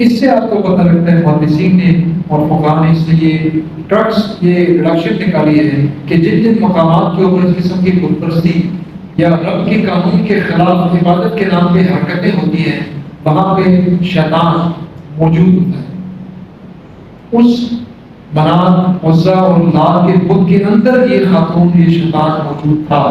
اس سے آپ کو پتہ لگتا ہے محدثین نے اور فقہاء نے اس لیے ٹرکس یہ ریڈکشن نکالی ہے کہ جن جن مقامات کے اوپر اس قسم کی بت پرستی یا رب کے قانون کے خلاف عبادت کے نام پہ حرکتیں ہوتی ہیں وہاں پہ شیطان موجود ہوتا ہے۔ اس منات عزا اور لات کے بت کے اندر یہ خاتون یہ شیطان موجود تھا۔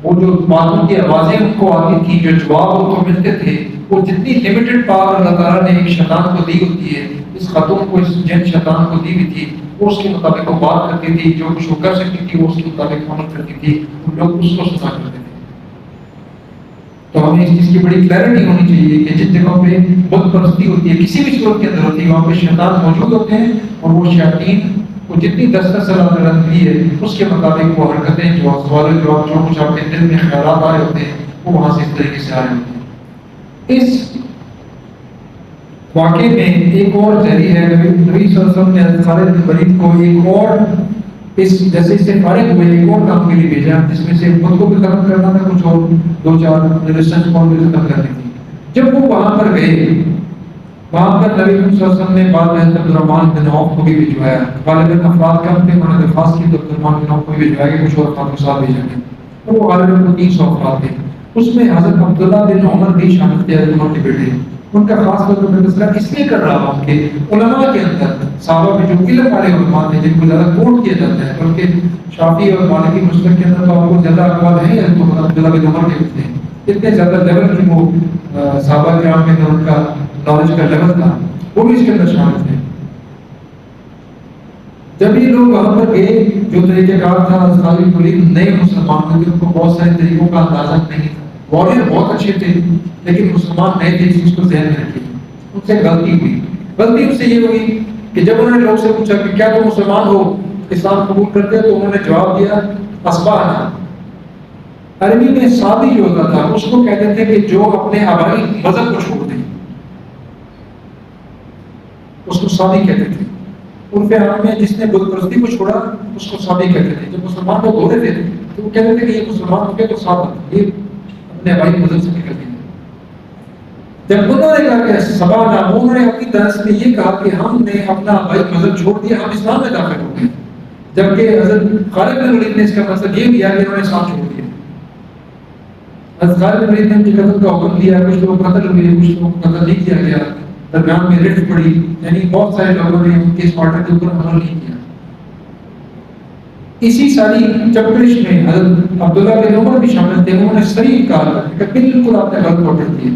وہ جو باتوں کی آوازیں ان کو آتی تھی، جو جواب ان کو ملتے تھے، وہ جتنی لمیٹڈ پاور اللہ تعالیٰ نے ایک شیطان کو دی ہوتی ہے، اس خاتون کو اس جن شیطان کو دی ہوئی تھی، وہ اس کے مطابق وہ بات کرتی تھی، جو کچھ وہ کر سکتی تھی وہ اس کے مطابق عمل کرتی تھی، اور لوگ اس کو سزا کرتے تھے۔ تو ہمیں اس چیز کی بڑی کلیئرٹی ہونی چاہیے کہ جن جگہوں پہ بت پرستی ہوتی ہے کسی بھی صورت کے اندر ہوتی ہے وہاں پہ شیطان موجود ہوتے ہیں، اور وہ شیاطین کو جتنی دسترس اللہ تعالیٰ نے دی ہے اس کے مطابق وہ حرکتیں جو سوال جواب جو کچھ آپ کے دل میں خیالات آ رہے ہوتے ہیں وہ وہاں سے اس طریقے سے آ رہے ہوتے ہیں۔ اس واقعے میں ایک اور ذریعہ ہے، نبی صلی اللہ علیہ وسلم نے خالد بن ولید کو ایک اور جیسے اس سے فارغ ہوئے ایک اور کام کے لیے بھیجا، جس میں سے خود کو بھی ختم کرنا تھا، کچھ اور دو چار ریزسٹنس کو بھی ختم کرنی تھی۔ جب وہ وہاں پر گئے، وہاں پر نبی صلی اللہ علیہ وسلم نے بعد میں عبد الرحمن بن عوف کو بھی بھجوایا، غالباً افراد کم تھے، انہوں نے درخواست کی تو عبد الرحمن بن عوف کو بھی بھجوایا کہ کچھ اور افراد کو ساتھ بھیجیں گے، تو وہ غالباً 300 افراد تھے۔ اس میں حضرت عبداللہ بن عمر بھی شامل تھے، عمر کے بیٹے۔ ان کا خاص طور پر تذکرہ اس لیے کر رہا ہوں کہ علماء کے اندر صحابہ میں جو علم والے علماء تھے جن کو زیادہ کوٹ کیا جاتا ہے، بلکہ شافعی اور مالکی مسلک کے اندر تو آپ کو زیادہ اقوال ہیں، تو عبداللہ بن عمر کے تھے، اتنے زیادہ لیول کی وہ صحابہ کرام میں ان کا نالج کا لیول تھا، وہ بھی اس کے اندر شامل تھے۔ جب یہ لوگ وہاں پر گئے، جو طریقہ کار تھا، خالد بن ولید نئے مسلمان ہوئے، ان کو بہت سارے طریقوں کا اندازہ نہیں تھا، واریر بہت اچھے تھے لیکن مسلمان نئے تھے، اس چیز کو ذہن میں رکھیے۔ ان سے غلطی ہوئی، غلطی ان سے یہ ہوئی کہ جب انہوں نے لوگ سے پوچھا کہ کیا تم مسلمان ہو، اسلام قبول کرتے ہو، تو انہوں نے جواب دیا اسبانا۔ عربی میں سادی جو ہوتا تھا اس کو کہتے تھے کہ جو اپنے آبائی مذہب کو چھوڑ دیں، اس کو سادی کہتے تھے۔ عرف عام میں جس نے بت پرستی کو چھوڑا اس کو سادی کہتے تھے۔ جب مسلمان لوگ ہو رہے تھے تو وہ کہتے تھے کہ یہ مسلمان ہو گیا تو سادہ، یہ اپنے آبائی مذہب سے نکل گئے۔ جب انہوں نے کہا کہ سبانا، انہوں نے اپنی طرف میں یہ کہا کہ ہم نے اپنا آبائی مذہب چھوڑ دیا، ہم اسلام میں داخل ہو گئے، جبکہ حضرت خالد بن ولید نے اس کا مطلب یہ کیا کہ انہوں نے اسلام چھوڑ دیا۔ حضرت خالد بن ولید نے ان کے قتل کا حکم دیا، کچھ لوگ قتل ہوئے، کچھ لوگ قتل نہیں کیا گیا، درمیان میں رفت پڑی، یعنی بہت سارے لوگوں نے ان کے اس آرڈر کے اوپر عمل نہیں کیا۔ اسی ساری چپکرش میں حضرت عبداللہ بن عمر بھی شامل تھے، انہوں نے صریح کہا کہ بالکل آپ نے غلط آرڈر دیا،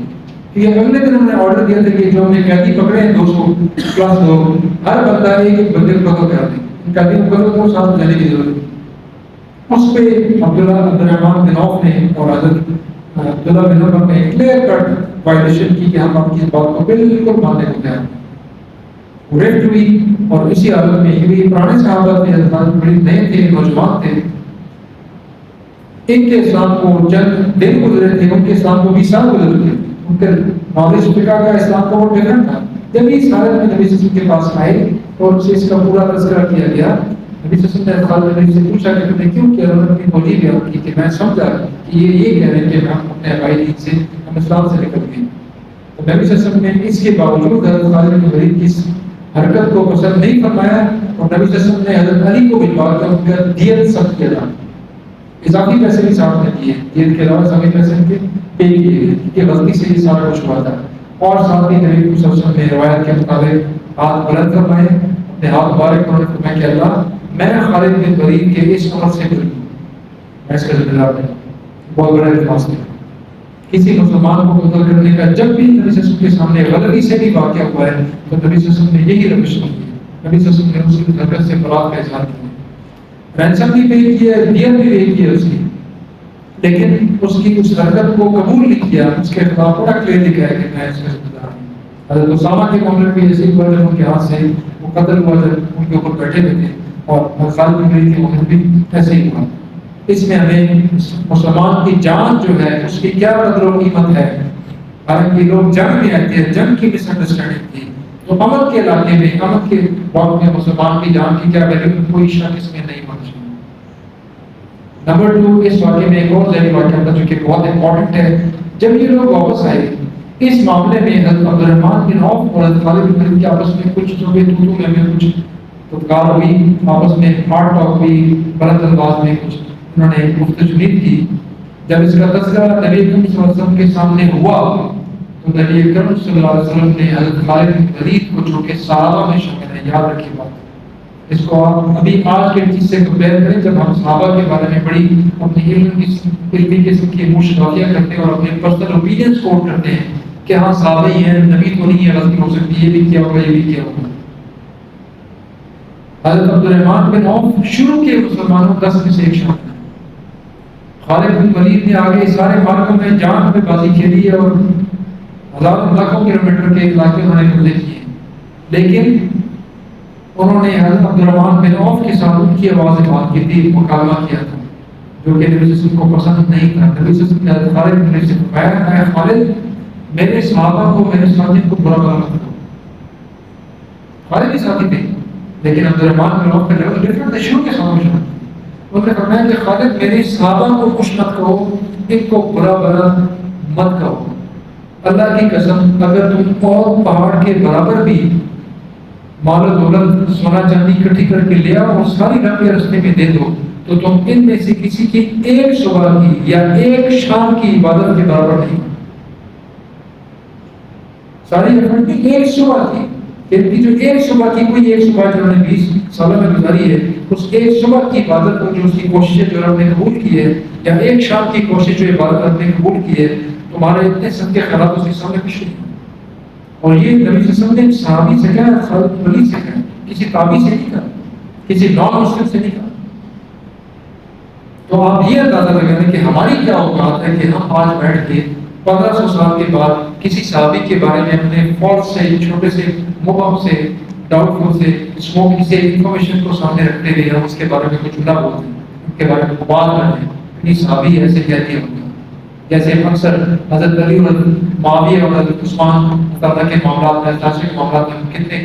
کہ اگلے دن انہوں نے آرڈر دیا تھا کہ جو ہم نے قیدی پکڑے ہیں 200 پلس لوگ، ہر بندہ ایک بندے کو قتل کر دیں، ان قیدیوں کو ساتھ جانے کی ضرورت ہے۔ اس پہ عبد الرحمن بن عوف نے اور حضرت عبداللہ بن عمر نے کلیئر کٹ وائلیشن کی کہ ہم آپ کی اس بات کو بالکل ماننے کو تیار ہیں۔ ریفٹ ہوئی، اور اسی حالت میں یہ پرانے صحابہ تھے، حضرات بڑے نئے تھے، نوجوان تھے، ان کے اسلام کو چند دن گزرے تھے، ان کے اسلام کو 20 سال گزرے تھے، ان کے نالج فقہ کا اسلام کا وہ ڈفرنٹ تھا۔ جب اس حالت میں نبی صلی اللہ علیہ وسلم کے پاس آئے اور ان سے اس کا پورا تذکرہ کیا گیا، نبی صلی اللہ علیہ وسلم نے خالد سے پوچھا کہ تم نے کیوں کیا؟ انہوں نے اپنی توجیہ بیان کی کہ میں سمجھا کہ یہ کہہ رہے ہیں کہ ہم اپنے آبائی دین سے، ہم اسلام سے نکل گئے۔ تو نبی صلی اللہ علیہ وسلم نے اس کے باوجود حضرت خالد بن ولید کی اس حرکت کو پسند نہیں فرمایا، اور نبی صلی اللہ علیہ وسلم نے حضرت علی کو بھجوا کر ان کا دیت سخت کیا تھا، اضافی پیسے بھی ساتھ میں دیے، دیت کے علاوہ اضافی پیسے ان کے پے کیے گئے کہ غلطی سے یہ سارا کچھ ہوا تھا۔ اور ساتھ ہی نبی صلی اللہ علیہ وسلم نے روایت کے مطابق ہاتھ بلند فرمائے، اپنے ہاتھ مبارک انہوں نے فرمایا کہ اللہ میں خالد بن ولید کے اس عمل سے بری ہوں، میں اس کا ذمہ دار نہیں، بہت بڑا الفاظ ہے۔ کسی مسلمان کو قتل کرنے کا جب بھی نبی صلی اللہ علیہ وسلم کے سامنے غلطی سے بھی واقعہ ہوا ہے تو نبی صلی اللہ علیہ وسلم نے یہی روش کی ہے، نبی صلی اللہ علیہ وسلم نے اس کی حرکت سے برات کا اظہار کیا، رینسم بھی پے کیا، دیت بھی پے کی اس کی، لیکن اس کی اس حرکت کو قبول نہیں کیا، اس کے خلاف بڑا کلیئر لکھا ہے کہ میں اس کا ذمہ دار ہوں۔ حضرت اسامہ کے معاملے میں ایسے ہی ہوا جب ان کے ہاتھ سے وہ قتل ہوا، جب ان کے اوپر بیٹھے ہوئے تھے، اور خالد بن ولید کے معاملے بھی ایسے ہی ہوا۔ اس میں ہمیں مسلمان کی جان جو ہے اس کی کیا قدر و قیمت ہے، حالانکہ لوگ جنگ میں آتے ہیں، جنگ کی مس انڈرسٹینڈنگ تھی، تو امن کے علاقے میں، امن کے وقت میں مسلمان کی جان کی کیا ویلیو، کوئی شک اس میں نہیں ہونا چاہیے۔ نمبر 2، اس واقعے میں ایک اور ذہنی واقعہ تھا جو کہ بہت امپورٹنٹ ہے۔ جب یہ لوگ واپس آئے اس معاملے میں حضرت عبد الرحمن بن عوف اور حضرت خالد بن ولید کے آپس میں کچھ جو بھی تو میں کچھ تکرار ہوئی، آپس میں ہارڈ ٹاک ہوئی، بلند انداز میں کچھ انہوں نے گفتگو کی۔ جب اس کا تذکرہ نبی اکرم صلی اللہ علیہ وسلم کے سامنے ہوا تو نبی اکرم صلی اللہ علیہ وسلم نے حضرت خالد بن ولید کو، جو کہ صحابہ میں شامل ہے، یاد رکھیے بات، اس کو آپ ابھی آج کے چیز سے کمپیئر کریں، جب ہم صحابہ کے بارے میں بڑی اپنی علمی قسم کی مشاہدہ کرتے ہیں اور اپنے پرسنل اوپینینز کوٹ کرتے ہیں کہ ہاں صحابہ ہی ہیں، نبی تو نہیں ہے، غلطی ہو سکتی ہے، یہ بھی کیا ہوگا، یہ بھی کیا ہوگا۔ حضرت عبد الرحمن بن عوف شروع کے مسلمانوں 10 میں سے ایک شامل ہے۔ خالد بن ولید نے آگے سارے مارکوں میں جان پہ بازی کھیلی ہے اور ہزاروں لاکھوں کلومیٹر کے علاقے انہوں نے قبضے کیے، لیکن انہوں نے حضرت عبد الرحمن بن عوف کے ساتھ ان کی آواز سے بات کی تھی، مکالمہ کیا تھا، جو کہ نبی صلی اللہ علیہ وسلم کو پسند نہیں تھا۔ نبی صلی اللہ علیہ وسلم نے حضرت خالد بن ولید سے فرمایا، اے خالد، میرے صحابہ کو، میرے ساتھیوں کو برا بھلا مت کرو۔ خالد بھی ساتھی تھے، لیکن عبد الرحمن بن عوف کا لیول ڈفرنٹ تھا، شروع کے سامنے شروع۔ انہوں نے فرمایا کہ خالد، میرے صحابہ کو خوش مت کہو، ان کو برا بھلا مت کہو۔ اللہ کی قسم، اگر تم اور پہاڑ کے برابر بھی مال و دولت، سونا چاندی اکٹھی کر کے لے آؤ اور ساری رنگ کے رستے میں دے دو، تو تم ان میں سے کسی کی ایک صبح کی یا ایک شام کی عبادت کے برابر نہیں۔ ساری رقم کی ایک صبح کی، ان کی جو ایک صبح کی، کوئی ایک صبح جو انہوں نے 20 سالوں میں گزاری ہے، اس ایک صبح کی عبادت کو، جو اس کی کوششیں جو رب نے قبول کی ہے، یا ایک شام کی کوشش جو عبادت رب نے قبول کی ہے، تمہارے اتنے صدقے خیرات اس کے سامنے کچھ نہیں۔ اور یہ نبی صلی اللہ علیہ وسلم نے صحابی سے کہا، خالد بن ولید سے کہا، کسی تابعی سے نہیں کہا، کسی نان مسلم سے نہیں کہا۔ تو آپ یہ اندازہ لگائیں کہ ہماری کیا اوقات ہے کہ ہم آج بیٹھ کے 1500 سال کے بعد کسی صحابی کے بارے میں اپنے فالس سے، چھوٹے سے مبہم سے، ڈاؤٹ فل سے، اسموکی سے انفارمیشن کو سامنے رکھتے ہوئے ہم اس کے بارے میں کچھ جملہ بولتے ہیں، ان کے بارے میں بات کرتے ہیں، اتنی صحابی ایسے کہتی ہے۔ جیسے اکثر حضرت علی اور معاویہ اور حضرت عثمان تعالیٰ کے معاملات میں، چاچے کے معاملات میں کتنے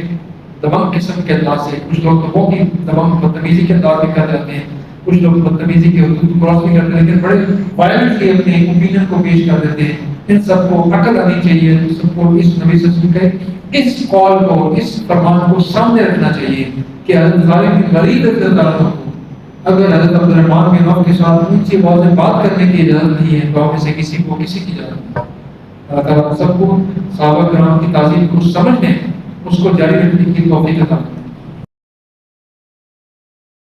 دبنگ قسم کے انداز سے، کچھ لوگ تو بہت ہی دبنگ بدتمیزی کے انداز میں کر جاتے ہیں، کچھ لوگ بدتمیزی کے حدود کراس بھی کرتے ہیں، لیکن بڑے وائلنٹلی اپنے اوپینین کو پیش کر دیتے ہیں۔ ان سب کو عقل آنی چاہیے، سب کو اس نبی صلی اللہ علیہ وسلم کے اس کال کو، اس فرمان کو سامنے رکھنا چاہیے کہ حضرت خالد بن ولید رضی اللہ عنہ کو اگر حضرت عبد الرحمن بن عوف کے ساتھ اونچی آواز میں بات کرنے کی اجازت نہیں ہے، تو آپ میں سے کسی کو کسی کی اجازت نہیں۔ اللہ تعالیٰ سب کو صحابہ کرام کی تعظیم کو سمجھنے، اس کو جاری رکھنے کی توفیق عطا فرمائے۔